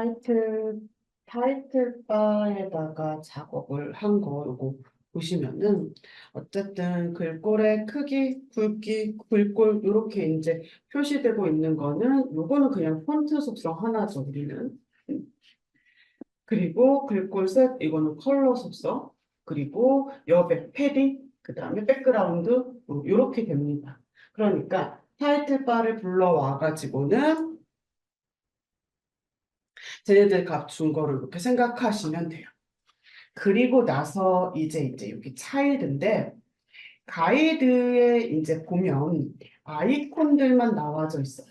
타이틀, 타이틀 바에다가 작업을 한 거, 요거 보시면은, 어쨌든 글꼴의 크기, 굵기, 글꼴, 요렇게 이제 표시되고 있는 거는, 요거는 그냥 폰트 속성 하나죠, 우리는. 그리고 글꼴 셋, 이거는 컬러 속성. 그리고 여백, 패딩, 그 다음에 백그라운드, 요렇게 됩니다. 그러니까 타이틀 바를 불러와가지고는 쟤네들 값 준 거를 이렇게 생각하시면 돼요. 그리고 나서 이제 여기 차일드인데 가이드에 이제 보면 아이콘들만 나와져 있어요.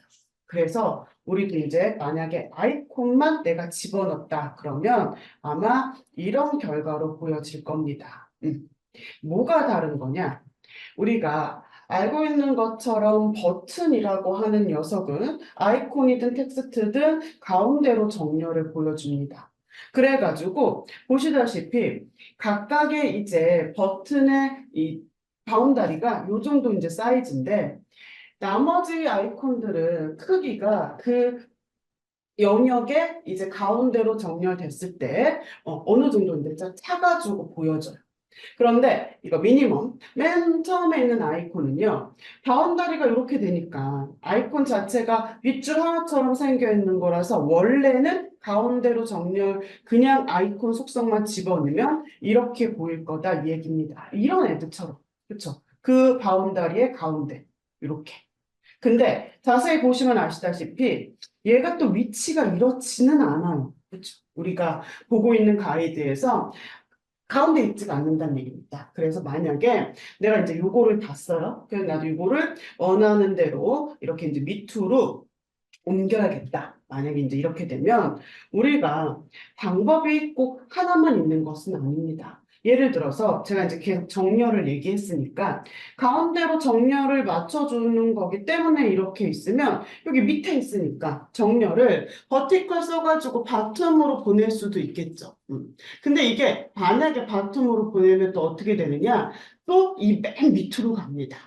그래서 우리도 이제 만약에 아이콘만 내가 집어넣었다 그러면 아마 이런 결과로 보여질 겁니다. 뭐가 다른 거냐? 우리가 알고 있는 것처럼 버튼이라고 하는 녀석은 아이콘이든 텍스트든 가운데로 정렬을 보여줍니다. 그래가지고 보시다시피 각각의 이제 버튼의 이 바운다리가 요 정도 이제 사이즈인데 나머지 아이콘들은 크기가 그 영역에 이제 가운데로 정렬됐을 때 어느 정도 이제 차가지고 보여져요. 그런데 이거 미니멈 맨 처음에 있는 아이콘은요 바운다리가 이렇게 되니까 아이콘 자체가 윗줄 하나처럼 생겨 있는 거라서 원래는 가운데로 정렬 그냥 아이콘 속성만 집어넣으면 이렇게 보일 거다 이 얘기입니다. 이런 애들처럼 그렇죠? 그 바운다리의 가운데 이렇게. 근데 자세히 보시면 아시다시피 얘가 또 위치가 이렇지는 않아요. 그렇죠? 우리가 보고 있는 가이드에서 가운데 있지가 않는다는 얘기입니다. 그래서 만약에 내가 이제 요거를 봤어요. 그래서 나도 요거를 원하는 대로 이렇게 이제 밑으로 옮겨야겠다. 만약에 이제 이렇게 되면 우리가 방법이 꼭 하나만 있는 것은 아닙니다. 예를 들어서 제가 이제 계속 정렬을 얘기했으니까 가운데로 정렬을 맞춰주는 거기 때문에 이렇게 있으면 여기 밑에 있으니까 정렬을 버티컬 써가지고 바텀으로 보낼 수도 있겠죠. 근데 이게 만약에 바텀으로 보내면 또 어떻게 되느냐? 또 이 맨 밑으로 갑니다.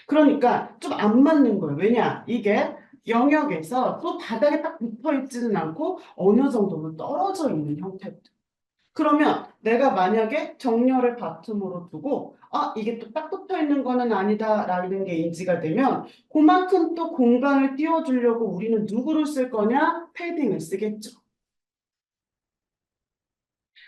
그러니까 좀 안 맞는 거예요. 왜냐? 이게 영역에서 또 바닥에 딱 붙어 있지는 않고 어느 정도는 떨어져 있는 형태거든. 그러면 내가 만약에 정렬을 바텀으로 두고 이게 또 딱 붙어 있는 거는 아니다라는 게 인지가 되면 그만큼 또 공간을 띄워주려고 우리는 누구를 쓸 거냐? 패딩을 쓰겠죠.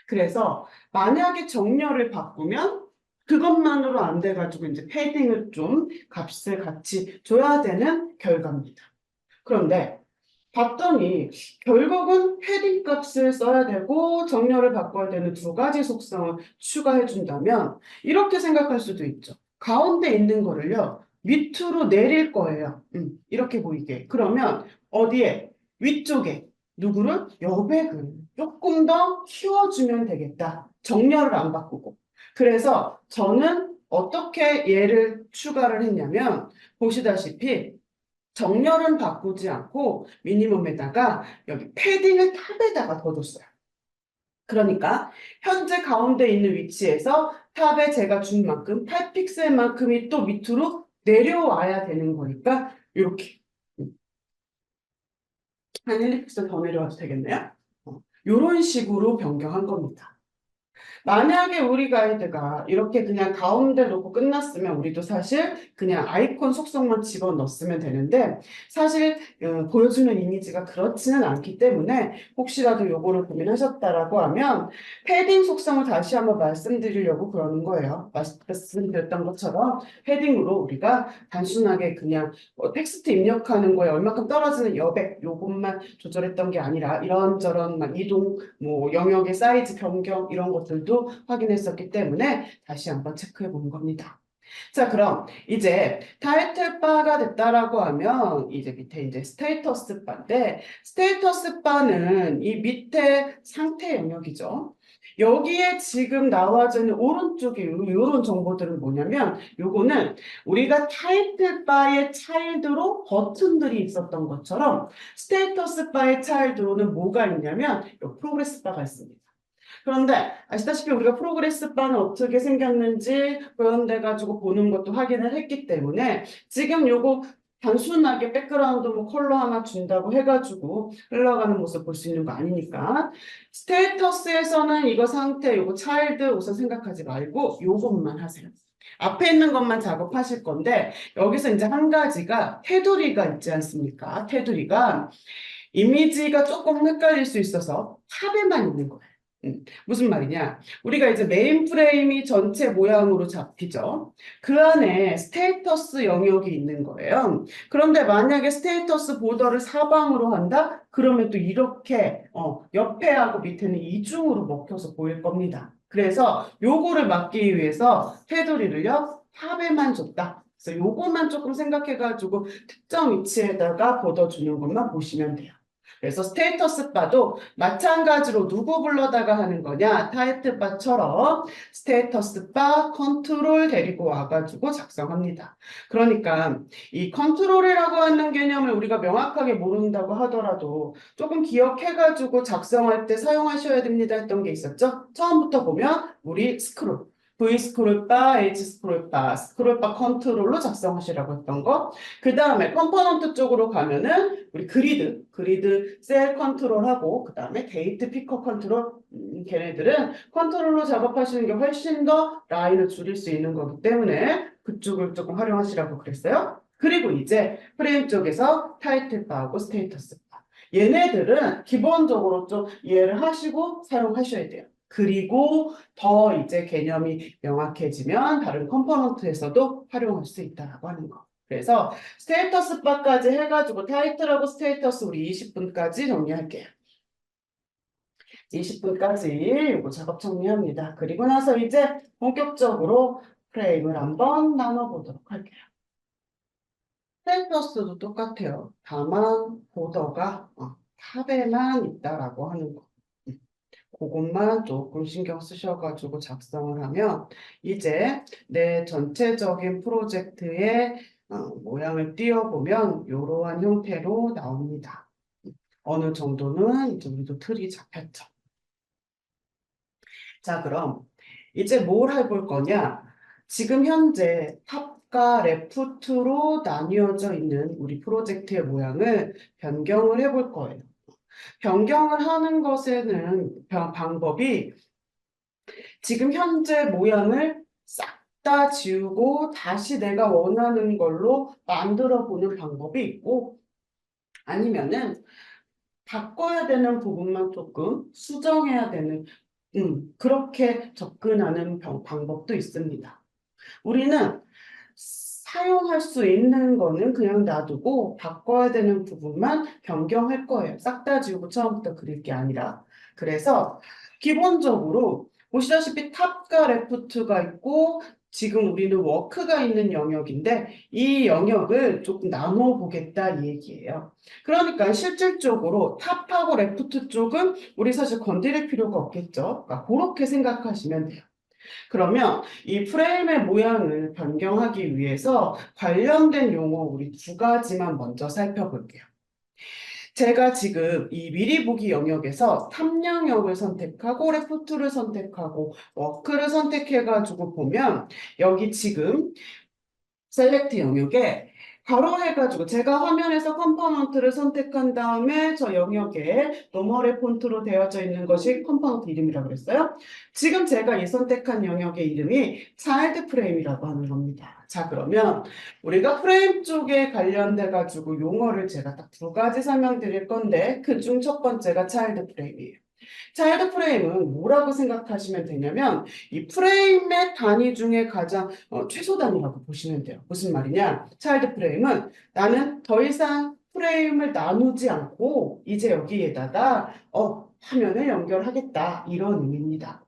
그래서 만약에 정렬을 바꾸면 그것만으로 안 돼가지고 이제 패딩을 좀 값을 같이 줘야 되는 결과입니다. 그런데 봤더니 결국은 패딩 값을 써야 되고 정렬을 바꿔야 되는 두 가지 속성을 추가해 준다면 이렇게 생각할 수도 있죠. 가운데 있는 거를요. 밑으로 내릴 거예요. 이렇게 보이게. 그러면 어디에? 위쪽에 누구를? 여백을 조금 더 키워주면 되겠다. 정렬을 안 바꾸고. 그래서 저는 어떻게 얘를 추가를 했냐면 보시다시피 정렬은 바꾸지 않고 미니멈에다가 여기 패딩을 탑에다가 더 줬어요. 그러니까 현재 가운데 있는 위치에서 탑에 제가 준 만큼 8픽셀만큼이 또 밑으로 내려와야 되는 거니까 이렇게 한 1픽셀 더 내려와도 되겠네요. 이런 식으로 변경한 겁니다. 만약에 우리 가이드가 이렇게 그냥 가운데 놓고 끝났으면 우리도 사실 그냥 아이콘 속성만 집어넣었으면 되는데 사실 보여주는 이미지가 그렇지는 않기 때문에 혹시라도 요거를 고민하셨다라고 하면 패딩 속성을 다시 한번 말씀드리려고 그러는 거예요. 말씀드렸던 것처럼 패딩으로 우리가 단순하게 그냥 텍스트 입력하는 거에 얼마큼 떨어지는 여백 요것만 조절했던 게 아니라 이런저런 막 이동 뭐 영역의 사이즈 변경 이런 것들도 확인했었기 때문에 다시 한번 체크해 본 겁니다. 자, 그럼 이제 타이틀 바가 됐다라고 하면 이제 밑에 이제 스테이터스 바인데 스테이터스 바는 이 밑에 상태 영역이죠. 여기에 지금 나와져 있는 오른쪽에 이런 정보들은 뭐냐면 요거는 우리가 타이틀 바의 차일드로 버튼들이 있었던 것처럼 스테이터스 바의 차일드로는 뭐가 있냐면 요 프로그레스 바가 있습니다. 그런데 아시다시피 우리가 프로그레스 바는 어떻게 생겼는지 그런 데 가지고 보는 것도 확인을 했기 때문에 지금 요거 단순하게 백그라운드 뭐 컬러 하나 준다고 해가지고 흘러가는 모습 볼 수 있는 거 아니니까 스테이터스에서는 이거 상태, 이거 차일드 우선 생각하지 말고 요것만 하세요. 앞에 있는 것만 작업하실 건데 여기서 이제 한 가지가 테두리가 있지 않습니까? 테두리가 이미지가 조금 헷갈릴 수 있어서 탑에만 있는 거예요. 무슨 말이냐? 우리가 이제 메인 프레임이 전체 모양으로 잡히죠. 그 안에 스테이터스 영역이 있는 거예요. 그런데 만약에 스테이터스 보더를 사방으로 한다? 그러면 또 이렇게 옆에하고 밑에는 이중으로 먹혀서 보일 겁니다. 그래서 요거를 막기 위해서 테두리를요 탑에만 줬다. 그래서 요것만 조금 생각해가지고 특정 위치에다가 걷어주는 것만 보시면 돼요. 그래서 스테이터스 바도 마찬가지로 누구 불러다가 하는 거냐? 타이틀 바처럼 스테이터스 바 컨트롤 데리고 와가지고 작성합니다. 그러니까 이 컨트롤이라고 하는 개념을 우리가 명확하게 모른다고 하더라도 조금 기억해가지고 작성할 때 사용하셔야 됩니다 했던 게 있었죠? 처음부터 보면 우리 스크롤. V 스크롤 바, H 스크롤 바, 스크롤 바 컨트롤로 작성하시라고 했던 거. 그 다음에 컴포넌트 쪽으로 가면은 우리 그리드 셀 컨트롤하고 그 다음에 데이트 피커 컨트롤 걔네들은 컨트롤로 작업하시는 게 훨씬 더 라인을 줄일 수 있는 거기 때문에 그쪽을 조금 활용하시라고 그랬어요. 그리고 이제 프레임 쪽에서 타이틀 바하고 스테이터스 바. 얘네들은 기본적으로 좀 이해를 하시고 사용하셔야 돼요. 그리고 더 이제 개념이 명확해지면 다른 컴포넌트에서도 활용할 수 있다라고 하는 거. 그래서 스테이터스 바까지 해가지고 타이틀하고 스테이터스 우리 20분까지 정리할게요. 20분까지 이거 작업 정리합니다. 그리고 나서 이제 본격적으로 프레임을 한번 나눠보도록 할게요. 스테이터스도 똑같아요. 다만 보더가 탑에만 있다라고 하는 거. 그것만 조금 신경 쓰셔가지고 작성을 하면 이제 내 전체적인 프로젝트의 모양을 띄워보면 이러한 형태로 나옵니다. 어느 정도는 이제 우리도 틀이 잡혔죠. 자, 그럼 이제 뭘 해볼 거냐? 지금 현재 탑과 레프트로 나뉘어져 있는 우리 프로젝트의 모양을 변경을 해볼 거예요. 변경을 하는 것에는 방법이 지금 현재 모양을 싹 다 지우고 다시 내가 원하는 걸로 만들어 보는 방법이 있고 아니면은 바꿔야 되는 부분만 조금 수정해야 되는 그렇게 접근하는 방법도 있습니다. 우리는 사용할 수 있는 거는 그냥 놔두고 바꿔야 되는 부분만 변경할 거예요. 싹 다 지우고 처음부터 그릴 게 아니라. 그래서 기본적으로 보시다시피 탑과 레프트가 있고 지금 우리는 워크가 있는 영역인데 이 영역을 조금 나눠 보겠다 이 얘기예요. 그러니까 실질적으로 탑하고 레프트 쪽은 우리 사실 건드릴 필요가 없겠죠. 그러니까 그렇게 생각하시면 돼요. 그러면 이 프레임의 모양을 변경하기 위해서 관련된 용어 우리 두 가지만 먼저 살펴볼게요. 제가 지금 이 미리 보기 영역에서 탑 영역을 선택하고 레프트를 선택하고 워크를 선택해가지고 보면 여기 지금 셀렉트 영역에 가로해가지고 제가 화면에서 컴포넌트를 선택한 다음에 저 영역에 노멀의 폰트로 되어져 있는 것이 컴포넌트 이름이라고 그랬어요. 지금 제가 이 선택한 영역의 이름이 차일드 프레임이라고 하는 겁니다. 자, 그러면 우리가 프레임 쪽에 관련돼 가지고 용어를 제가 딱 두 가지 설명드릴 건데 그중 첫 번째가 차일드 프레임이에요. 차일드 프레임은 뭐라고 생각하시면 되냐면 이 프레임의 단위 중에 가장 최소 단위라고 보시면 돼요. 무슨 말이냐? 차일드 프레임은 나는 더 이상 프레임을 나누지 않고 이제 여기에다가 화면을 연결하겠다 이런 의미입니다.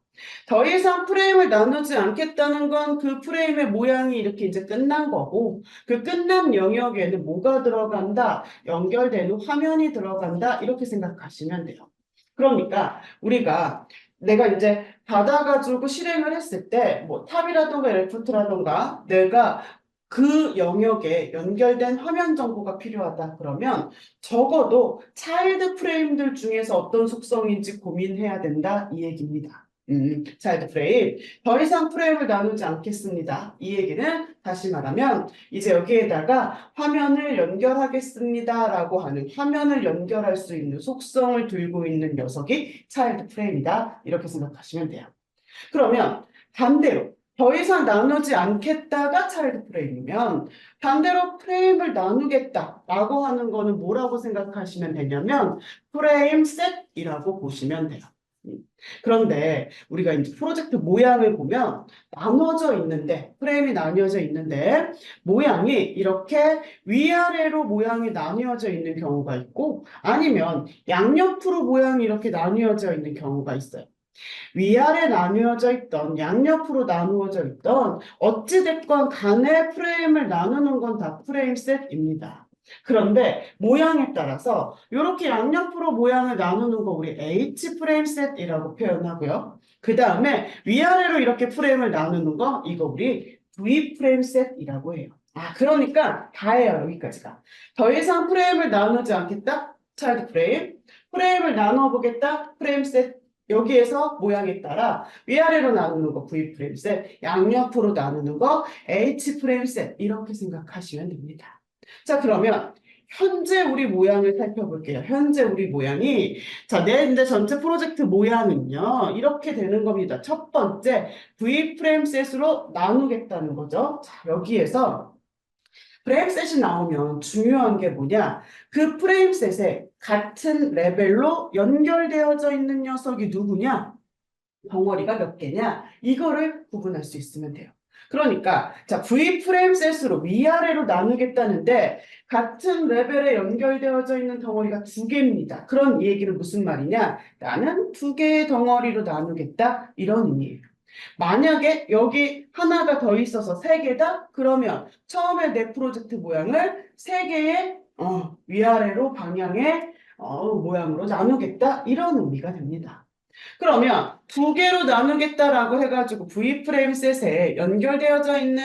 더 이상 프레임을 나누지 않겠다는 건 그 프레임의 모양이 이렇게 이제 끝난 거고 그 끝난 영역에는 뭐가 들어간다? 연결되는 화면이 들어간다 이렇게 생각하시면 돼요. 그러니까 우리가 내가 이제 받아가지고 실행을 했을 때 뭐 탑이라던가 레프트라던가 내가 그 영역에 연결된 화면 정보가 필요하다 그러면 적어도 차일드 프레임들 중에서 어떤 속성인지 고민해야 된다 이 얘기입니다. 차일드 프레임. 더 이상 프레임을 나누지 않겠습니다. 이 얘기는 다시 말하면 이제 여기에다가 화면을 연결하겠습니다라고 하는 화면을 연결할 수 있는 속성을 들고 있는 녀석이 차일드 프레임이다. 이렇게 생각하시면 돼요. 그러면 반대로 더 이상 나누지 않겠다가 차일드 프레임이면 반대로 프레임을 나누겠다라고 하는 거는 뭐라고 생각하시면 되냐면 프레임 셋이라고 보시면 돼요. 그런데 우리가 이제 프로젝트 모양을 보면 나눠져 있는데 프레임이 나뉘어져 있는데 모양이 이렇게 위아래로 모양이 나뉘어져 있는 경우가 있고 아니면 양옆으로 모양이 이렇게 나뉘어져 있는 경우가 있어요. 위아래 나누어져 있던 양옆으로 나누어져 있던 어찌됐건 간에 프레임을 나누는 건 다 프레임 셋입니다. 그런데 모양에 따라서 이렇게 양옆으로 모양을 나누는 거 우리 H 프레임 셋이라고 표현하고요. 그 다음에 위아래로 이렇게 프레임을 나누는 거 이거 우리 V 프레임 셋이라고 해요. 아, 그러니까 다예요, 여기까지가. 더 이상 프레임을 나누지 않겠다? 차일드 프레임. 프레임을 나눠보겠다? 프레임 셋. 여기에서 모양에 따라 위아래로 나누는 거 V 프레임 셋, 양옆으로 나누는 거 H 프레임 셋 이렇게 생각하시면 됩니다. 자, 그러면 현재 우리 모양을 살펴볼게요. 현재 우리 모양이 자, 내 전체 프로젝트 모양은요. 이렇게 되는 겁니다. 첫 번째 V 프레임 셋으로 나누겠다는 거죠. 자, 여기에서 프레임셋이 나오면 중요한 게 뭐냐? 그 프레임셋에 같은 레벨로 연결되어져 있는 녀석이 누구냐? 덩어리가 몇 개냐? 이거를 구분할 수 있으면 돼요. 그러니까 자 V 프레임셋으로 위아래로 나누겠다는데 같은 레벨에 연결되어져 있는 덩어리가 두 개입니다. 그런 얘기는 무슨 말이냐? 나는 두 개의 덩어리로 나누겠다 이런 의미예요. 만약에 여기 하나가 더 있어서 세 개다? 그러면 처음에 내 프로젝트 모양을 세 개의 위아래로 방향의 모양으로 나누겠다 이런 의미가 됩니다. 그러면 두 개로 나누겠다라고 해가지고 V프레임 셋에 연결되어져 있는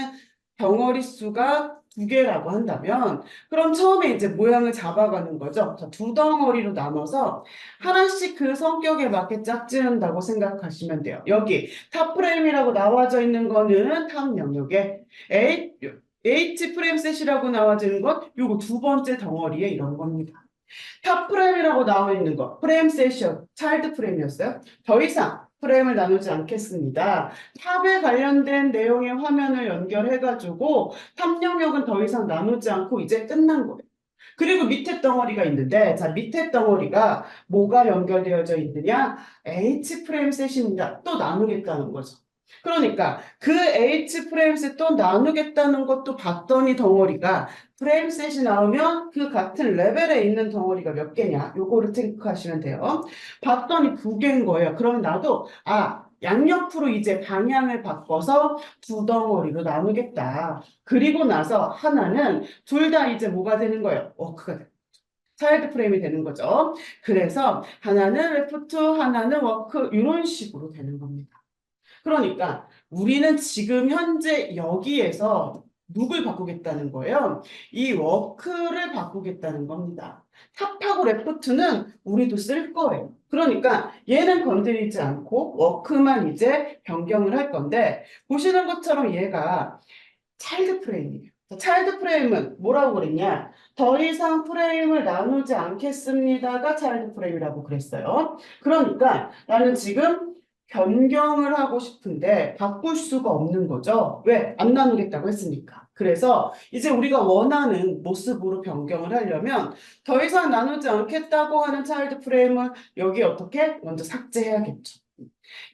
덩어리 수가 두 개라고 한다면 그럼 처음에 이제 모양을 잡아가는 거죠. 자, 두 덩어리로 나눠서 하나씩 그 성격에 맞게 짝지은다고 생각하시면 돼요. 여기 탑 프레임이라고 나와져 있는 거는 탑 영역에 H 프레임 셋이라고 나와지는 건 요거 두 번째 덩어리에 이런 겁니다. 탑 프레임이라고 나와 있는 거 프레임 셋이요 차일드 프레임이었어요. 더 이상 프레임을 나누지 않겠습니다. 탑에 관련된 내용의 화면을 연결해가지고 탑 영역은 더 이상 나누지 않고 이제 끝난 거예요. 그리고 밑에 덩어리가 있는데 자 밑에 덩어리가 뭐가 연결되어져 있느냐? H 프레임 셋입니다. 또 나누겠다는 거죠. 그러니까 그 H 프레임셋 또 나누겠다는 것도 봤더니 덩어리가 프레임셋이 나오면 그 같은 레벨에 있는 덩어리가 몇 개냐 요거를 체크하시면 돼요. 봤더니 두 개인 거예요. 그럼 나도 양옆으로 이제 방향을 바꿔서 두 덩어리로 나누겠다. 그리고 나서 하나는 둘 다 이제 뭐가 되는 거예요? 워크가 돼요. 차일드 프레임이 되는 거죠. 그래서 하나는 레프트, 하나는 워크 이런 식으로 되는 겁니다. 그러니까 우리는 지금 현재 여기에서 누굴 바꾸겠다는 거예요? 이 워크를 바꾸겠다는 겁니다. 탑하고 레프트는 우리도 쓸 거예요. 그러니까 얘는 건드리지 않고 워크만 이제 변경을 할 건데 보시는 것처럼 얘가 차일드 프레임이에요. 차일드 프레임은 뭐라고 그랬냐? 더 이상 프레임을 나누지 않겠습니다가 차일드 프레임이라고 그랬어요. 그러니까 나는 지금 변경을 하고 싶은데 바꿀 수가 없는 거죠. 왜? 안 나누겠다고 했으니까. 그래서 이제 우리가 원하는 모습으로 변경을 하려면 더 이상 나누지 않겠다고 하는 차일드 프레임을 여기 어떻게? 먼저 삭제해야겠죠.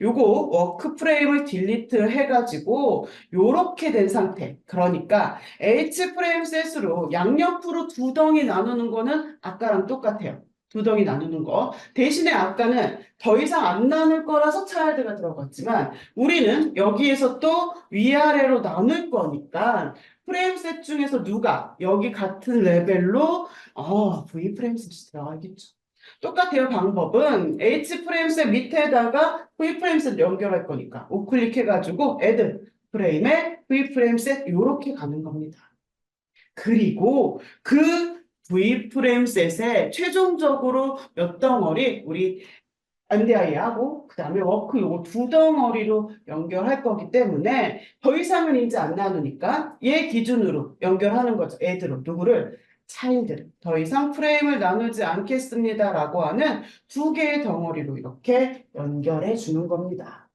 요거 워크 프레임을 딜리트 해가지고 요렇게 된 상태. 그러니까 H 프레임 셋으로 양옆으로 두 덩이 나누는 거는 아까랑 똑같아요. 두 덩이 나누는 거. 대신에 아까는 더 이상 안 나눌 거라서 차일드가 들어갔지만 우리는 여기에서 또 위아래로 나눌 거니까 프레임 셋 중에서 누가 여기 같은 레벨로 V 프레임 셋이 들어가겠죠. 똑같아요. 방법은 H 프레임셋 밑에다가 V 프레임셋 연결할 거니까 우클릭 해가지고 add 프레임에 V 프레임셋 이렇게 가는 겁니다. 그리고 그 V 프레임셋에 최종적으로 몇 덩어리 우리 MDI하고 그 다음에 워크 요거 두 덩어리로 연결할 거기 때문에 더 이상은 이제 안 나누니까 얘 기준으로 연결하는 거죠. 애들을 누구를? 차일드를. 더 이상 프레임을 나누지 않겠습니다라고 하는 두 개의 덩어리로 이렇게 연결해 주는 겁니다.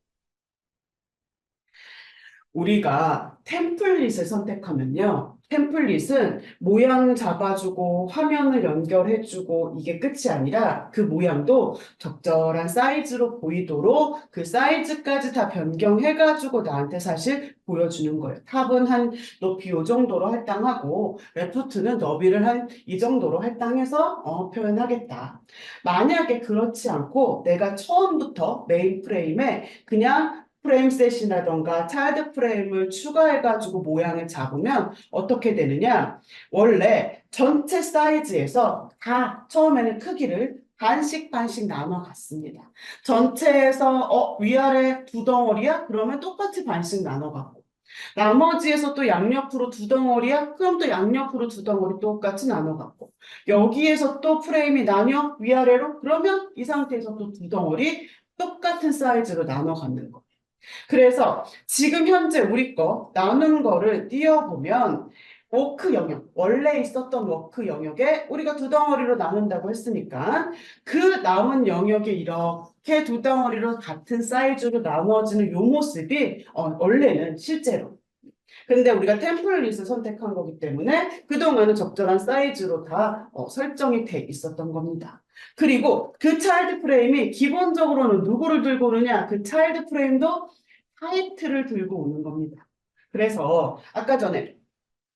우리가 템플릿을 선택하면요. 템플릿은 모양 잡아주고 화면을 연결해주고 이게 끝이 아니라 그 모양도 적절한 사이즈로 보이도록 그 사이즈까지 다 변경해가지고 나한테 사실 보여주는 거예요. 탑은 한 높이 이 정도로 할당하고 레프트는 너비를 한 이 정도로 할당해서 표현하겠다. 만약에 그렇지 않고 내가 처음부터 메인 프레임에 그냥 프레임셋이라던가 차일드 프레임을 추가해가지고 모양을 잡으면 어떻게 되느냐? 원래 전체 사이즈에서 다 처음에는 크기를 반씩 반씩 나눠 갔습니다. 전체에서 위아래 두 덩어리야? 그러면 똑같이 반씩 나눠 갔고 나머지에서 또 양옆으로 두 덩어리야? 그럼 또 양옆으로 두 덩어리 똑같이 나눠 갔고 여기에서 또 프레임이 나뉘어 위아래로? 그러면 이 상태에서 또 두 덩어리 똑같은 사이즈로 나눠 갖는 거. 그래서 지금 현재 우리 거 나눈 거를 띄워보면 워크 영역, 원래 있었던 워크 영역에 우리가 두 덩어리로 나눈다고 했으니까 그 남은 영역이 이렇게 두 덩어리로 같은 사이즈로 나눠지는 요 모습이 원래는 실제로 근데 우리가 템플릿을 선택한 거기 때문에 그동안은 적절한 사이즈로 다 설정이 돼 있었던 겁니다. 그리고 그 차일드 프레임이 기본적으로는 누구를 들고 오느냐? 그 차일드 프레임도 타이틀을 들고 오는 겁니다. 그래서 아까 전에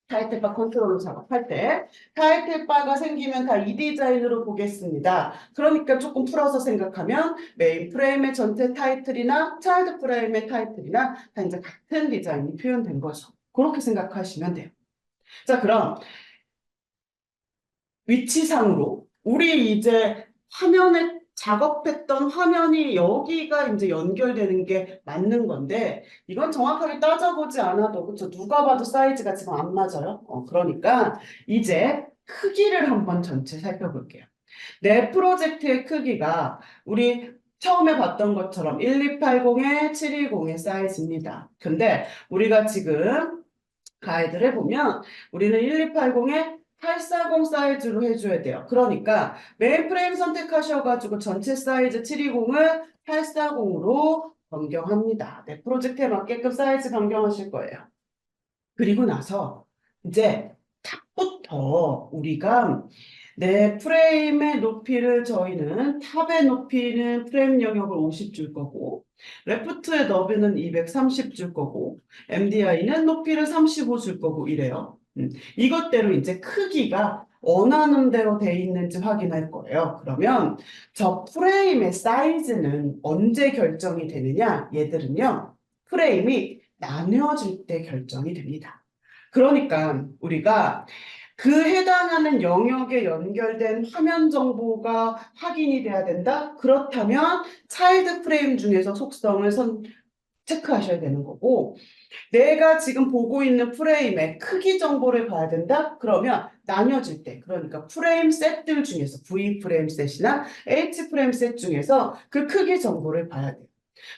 타이틀바 컨트롤러 작업할 때 타이틀바가 생기면 다 이 디자인으로 보겠습니다. 그러니까 조금 풀어서 생각하면 메인 프레임의 전체 타이틀이나 차일드 프레임의 타이틀이나 다 이제 같은 디자인이 표현된 거죠. 그렇게 생각하시면 돼요. 자, 그럼 위치상으로 우리 이제 화면에 작업했던 화면이 여기가 이제 연결되는 게 맞는 건데 이건 정확하게 따져보지 않아도 그렇죠. 누가 봐도 사이즈가 지금 안 맞아요. 그러니까 이제 크기를 한번 전체 살펴볼게요. 내 프로젝트의 크기가 우리 처음에 봤던 것처럼 1280에 720의 사이즈입니다. 근데 우리가 지금 가이드를 보면 우리는 1280에 840 사이즈로 해줘야 돼요. 그러니까 메인 프레임 선택하셔가지고 전체 사이즈 720을 840으로 변경합니다. 네, 프로젝트에 맞게끔 사이즈 변경하실 거예요. 그리고 나서 이제 탑부터 우리가 내 프레임의 높이를 저희는 탑의 높이는 프레임 영역을 50 줄 거고 레프트의 너비는 230 줄 거고 MDI는 높이를 35 줄 거고 이래요. 이것대로 이제 크기가 원하는 대로 돼 있는지 확인할 거예요. 그러면 저 프레임의 사이즈는 언제 결정이 되느냐? 얘들은요. 프레임이 나뉘어질 때 결정이 됩니다. 그러니까 우리가 그 해당하는 영역에 연결된 화면 정보가 확인이 돼야 된다? 그렇다면 차일드 프레임 중에서 속성을 체크하셔야 되는 거고 내가 지금 보고 있는 프레임의 크기 정보를 봐야 된다? 그러면 나뉘어질 때 그러니까 프레임 셋들 중에서 V 프레임 셋이나 H 프레임 셋 중에서 그 크기 정보를 봐야 돼요.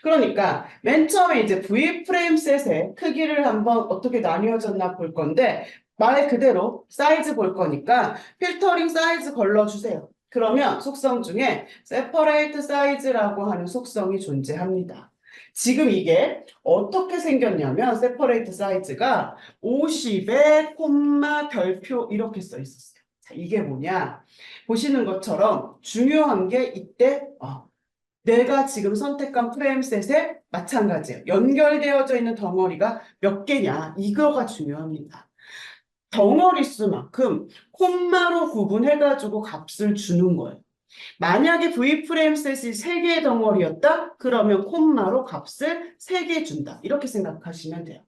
그러니까 맨 처음에 이제 V 프레임 셋의 크기를 한번 어떻게 나뉘어졌나 볼 건데 말 그대로 사이즈 볼 거니까 필터링 사이즈 걸러주세요. 그러면 속성 중에 separate size라고 하는 속성이 존재합니다. 지금 이게 어떻게 생겼냐면 separate size가 50에 콤마 별표 이렇게 써 있었어요. 자, 이게 뭐냐? 보시는 것처럼 중요한 게 이때 내가 지금 선택한 프레임셋에 마찬가지예요. 연결되어져 있는 덩어리가 몇 개냐 이거가 중요합니다. 덩어리 수만큼 콤마로 구분해가지고 값을 주는 거예요. 만약에 V프레임셋이 3개의 덩어리였다? 그러면 콤마로 값을 3개 준다. 이렇게 생각하시면 돼요.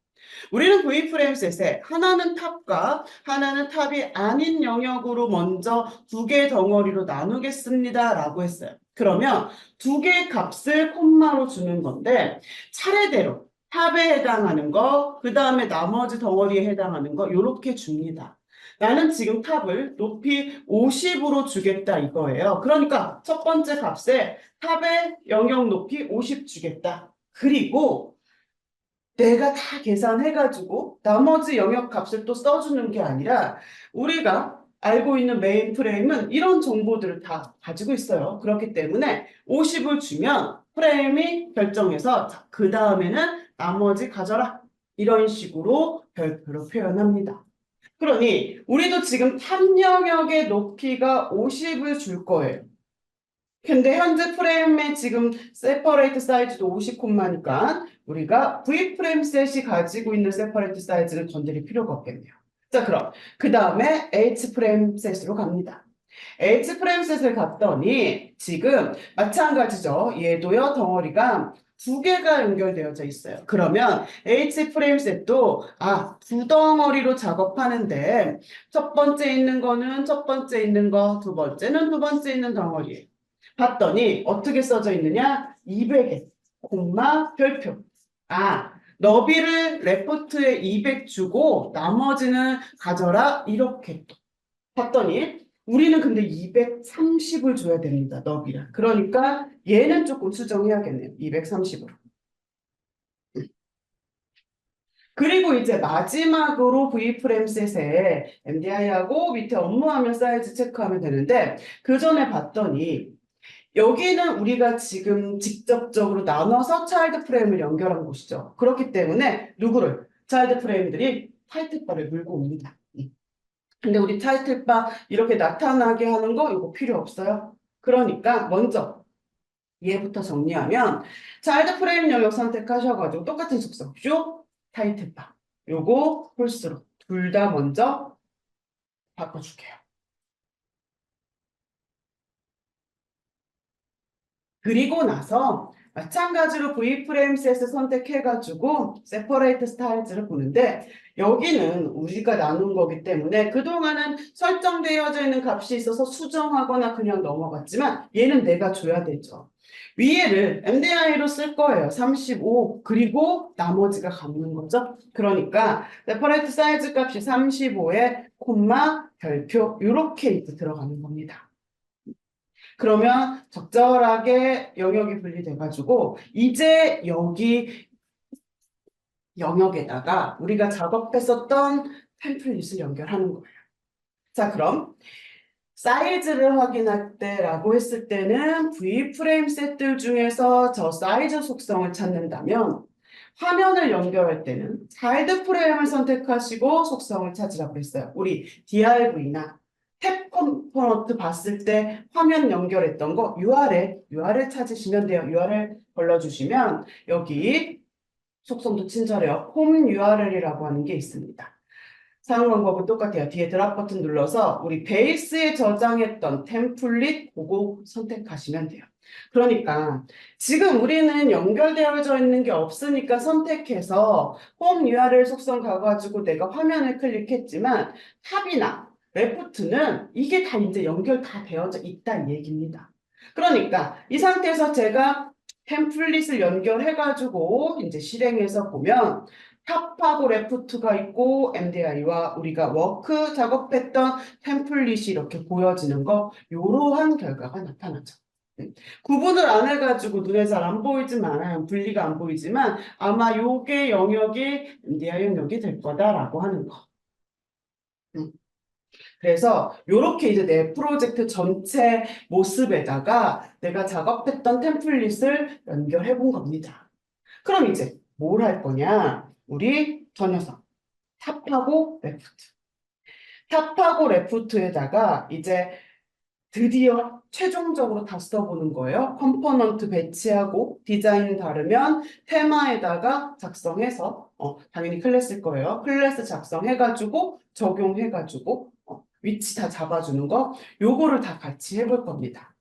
우리는 V프레임셋에 하나는 탑과 하나는 탑이 아닌 영역으로 먼저 두 개의 덩어리로 나누겠습니다. 라고 했어요. 그러면 두 개의 값을 콤마로 주는 건데 차례대로 탑에 해당하는 거, 그 다음에 나머지 덩어리에 해당하는 거 이렇게 줍니다. 나는 지금 탑을 높이 50으로 주겠다 이거예요. 그러니까 첫 번째 값에 탑의 영역 높이 50 주겠다. 그리고 내가 다 계산해가지고 나머지 영역 값을 또 써주는 게 아니라 우리가 알고 있는 메인 프레임은 이런 정보들을 다 가지고 있어요. 그렇기 때문에 50을 주면 프레임이 결정해서 그 다음에는 나머지 가져라. 이런 식으로 별표로 표현합니다. 그러니 우리도 지금 탑 영역의 높이가 50을 줄 거예요. 근데 현재 프레임의 지금 세퍼레이트 사이즈도 50콤마니까 우리가 V 프레임 셋이 가지고 있는 세퍼레이트 사이즈를 건드릴 필요가 없겠네요. 자, 그럼 그 다음에 H 프레임 셋으로 갑니다. H 프레임 셋을 갔더니 지금 마찬가지죠. 얘도요, 덩어리가 두 개가 연결되어져 있어요. 그러면 H 프레임 셋도 두 덩어리로 작업하는데 첫 번째 있는 거는 첫 번째 있는 거, 두 번째는 두 번째 있는 덩어리예요. 봤더니 어떻게 써져 있느냐? 200에 콤마 별표. 너비를 레포트에 200 주고 나머지는 가져라 이렇게 또. 봤더니 우리는 근데 230을 줘야 됩니다. 너비라. 그러니까 얘는 조금 수정해야겠네요. 230으로. 그리고 이제 마지막으로 V프레임 셋에 MDI하고 밑에 업무화면 사이즈 체크하면 되는데 그 전에 봤더니 여기는 우리가 지금 직접적으로 나눠서 차일드 프레임을 연결한 곳이죠. 그렇기 때문에 누구를? 차일드 프레임들이 타이틀바를 물고 옵니다. 근데 우리 타이틀바 이렇게 나타나게 하는 거 이거 필요 없어요. 그러니까 먼저 얘부터 정리하면 차일드 프레임 영역 선택하셔가지고 똑같은 속성 쇼 타이틀바 요거 홀수로 둘 다 먼저 바꿔줄게요. 그리고 나서 마찬가지로 V프레임 셋을 선택해가지고 세퍼레이트 스타일즈를 보는데 여기는 우리가 나눈 거기 때문에 그동안은 설정되어져 있는 값이 있어서 수정하거나 그냥 넘어갔지만 얘는 내가 줘야 되죠. 위에를 MDI로 쓸 거예요. 35 그리고 나머지가 감는 거죠. 그러니까 세퍼레이트 사이즈 값이 35에 콤마 별표 이렇게 이제 들어가는 겁니다. 그러면 적절하게 영역이 분리돼가지고 이제 여기 영역에다가 우리가 작업했었던 템플릿을 연결하는 거예요. 자, 그럼 사이즈를 확인할 때라고 했을 때는 V프레임 셋들 중에서 저 사이즈 속성을 찾는다면 화면을 연결할 때는 차일드 프레임을 선택하시고 속성을 찾으라고 했어요. 우리 DRV나 탭 컴포넌트 봤을 때 화면 연결했던 거 URL 찾으시면 돼요. URL 걸러주시면 여기 속성도 친절해요. 홈 URL이라고 하는 게 있습니다. 사용 방법은 똑같아요. 뒤에 드랍 버튼 눌러서 우리 베이스에 저장했던 템플릿 그거 선택하시면 돼요. 그러니까 지금 우리는 연결되어져 있는 게 없으니까 선택해서 홈 URL 속성 가가지고 내가 화면을 클릭했지만 탑이나 레프트는 이게 다 이제 연결 다 되어져 있다는 얘기입니다. 그러니까 이 상태에서 제가 템플릿을 연결해가지고 이제 실행해서 보면 탑하고 레프트가 있고 MDI와 우리가 워크 작업했던 템플릿이 이렇게 보여지는 거 이러한 결과가 나타나죠. 구분을 안 해가지고 눈에 잘 안 보이지만 분리가 안 보이지만 아마 요게 영역이 MDI 영역이 될 거다라고 하는 거. 그래서 이렇게 이제 내 프로젝트 전체 모습에다가 내가 작업했던 템플릿을 연결해 본 겁니다. 그럼 이제 뭘 할 거냐? 우리 저 녀석 탑하고 레프트. 탑하고 레프트에다가 이제 드디어 최종적으로 다 써보는 거예요. 컴포넌트 배치하고 디자인 다르면 테마에다가 작성해서 당연히 클래스일 거예요. 클래스 작성해가지고 적용해가지고 위치 다 잡아주는 거 요거를 다 같이 해볼 겁니다.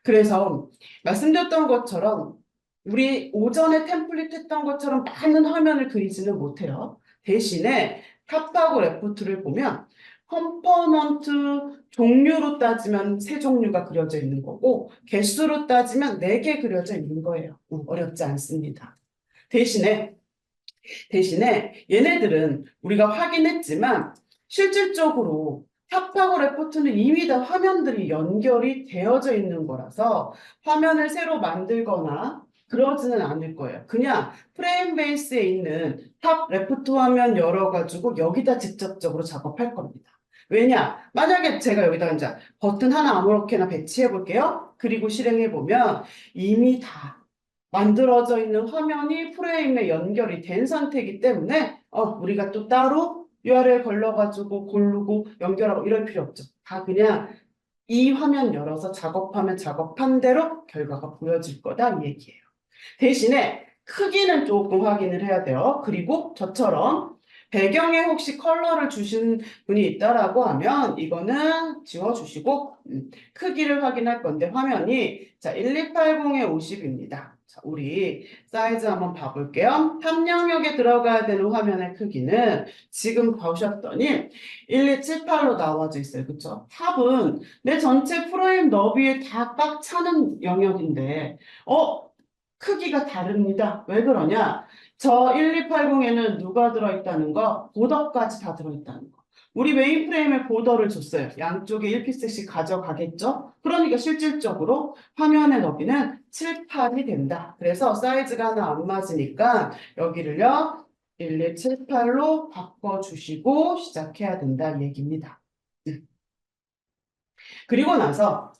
그래서 말씀드렸던 것처럼 우리 오전에 템플릿 했던 것처럼 많은 화면을 그리지는 못해요. 대신에 탑하고 레프트를 보면 컴포넌트 종류로 따지면 세 종류가 그려져 있는 거고 개수로 따지면 4개 그려져 있는 거예요. 어렵지 않습니다. 대신에 얘네들은 우리가 확인했지만 실질적으로 탑하고 레포트는 이미 다 화면들이 연결이 되어져 있는 거라서 화면을 새로 만들거나 그러지는 않을 거예요. 그냥 프레임 베이스에 있는 탑 레포트 화면 열어가지고 여기다 직접적으로 작업할 겁니다. 왜냐? 만약에 제가 여기다 이제 버튼 하나 아무렇게나 배치해 볼게요. 그리고 실행해 보면 이미 다 만들어져 있는 화면이 프레임에 연결이 된 상태이기 때문에 우리가 또 따로 URL 걸러가지고 고르고 연결하고 이럴 필요 없죠. 다 그냥 이 화면 열어서 작업하면 작업한 대로 결과가 보여질 거다 이 얘기예요. 대신에 크기는 조금 확인을 해야 돼요. 그리고 저처럼 배경에 혹시 컬러를 주신 분이 있다라고 하면 이거는 지워주시고 크기를 확인할 건데 화면이 자 1280에 50입니다. 자, 우리 사이즈 한번 봐볼게요. 탑 영역에 들어가야 되는 화면의 크기는 지금 보셨더니 1278로 나와져 있어요. 그쵸? 탑은 내 전체 프레임 너비에 다 꽉 차는 영역인데 크기가 다릅니다. 왜 그러냐? 저 1280에는 누가 들어있다는 거? 보더까지 다 들어있다는 거. 우리 메인 프레임에 보더를 줬어요. 양쪽에 1픽셀씩 가져가겠죠? 그러니까 실질적으로 화면의 너비는 7, 8이 된다. 그래서 사이즈가 하나 안 맞으니까 여기를요, 1278로 바꿔주시고 시작해야 된다 이 얘기입니다. 그리고 나서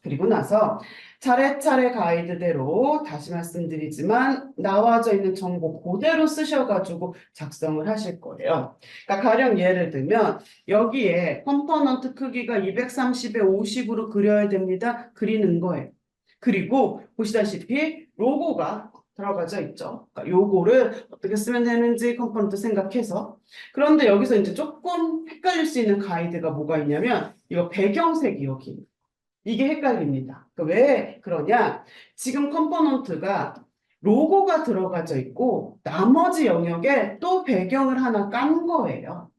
차례차례 가이드대로 다시 말씀드리지만 나와져 있는 정보 그대로 쓰셔가지고 작성을 하실 거예요. 그러니까 가령 예를 들면 여기에 컴포넌트 크기가 230에 50으로 그려야 됩니다. 그리는 거예요. 그리고 보시다시피 로고가 들어가져 있죠. 그러니까 요거를 어떻게 쓰면 되는지 컴포넌트 생각해서 그런데 여기서 이제 조금 헷갈릴 수 있는 가이드가 뭐가 있냐면 이거 배경색이 여기 이게 헷갈립니다. 그러니까 왜 그러냐? 지금 컴포넌트가 로고가 들어가져 있고 나머지 영역에 또 배경을 하나 깐 거예요.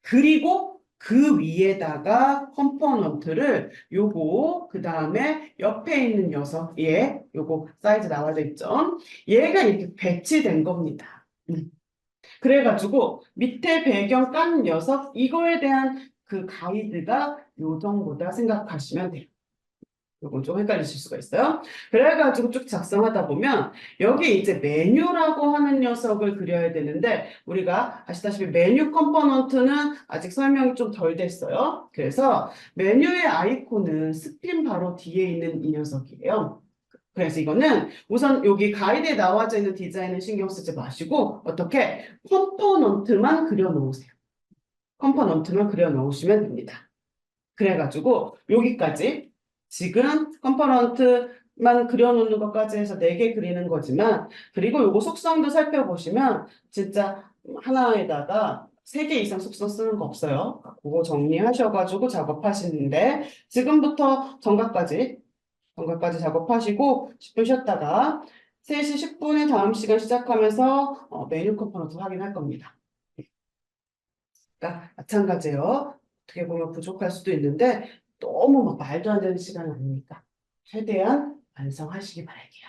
그리고 그 위에다가 컴포넌트를 요거 그 다음에 옆에 있는 녀석 얘 요거 사이즈 나와져 있죠. 얘가 이렇게 배치된 겁니다. 그래가지고 밑에 배경 깐 녀석 이거에 대한 그 가이드가 요 정도다 생각하시면 돼요. 요건 좀 헷갈리실 수가 있어요. 그래가지고 쭉 작성하다 보면 여기 이제 메뉴라고 하는 녀석을 그려야 되는데 우리가 아시다시피 메뉴 컴포넌트는 아직 설명이 좀 덜 됐어요. 그래서 메뉴의 아이콘은 스핀 바로 뒤에 있는 이 녀석이에요. 그래서 이거는 우선 여기 가이드에 나와져 있는 디자인은 신경 쓰지 마시고 어떻게 컴포넌트만 그려 놓으세요. 컴포넌트만 그려 놓으시면 됩니다. 그래가지고 여기까지 지금 컴포넌트만 그려놓는 것까지 해서 4개 그리는 거지만 그리고 요거 속성도 살펴보시면 진짜 하나에다가 3개 이상 속성 쓰는 거 없어요. 그거 정리하셔가지고 작업하시는데 지금부터 정각까지 작업하시고 10분 쉬었다가 3시 10분에 다음 시간 시작하면서 메뉴 컴포넌트 확인할 겁니다. 그러니까 마찬가지예요. 어떻게 보면 부족할 수도 있는데 너무 막 말도 안 되는 시간은 아니니까 최대한 완성하시기 바랄게요.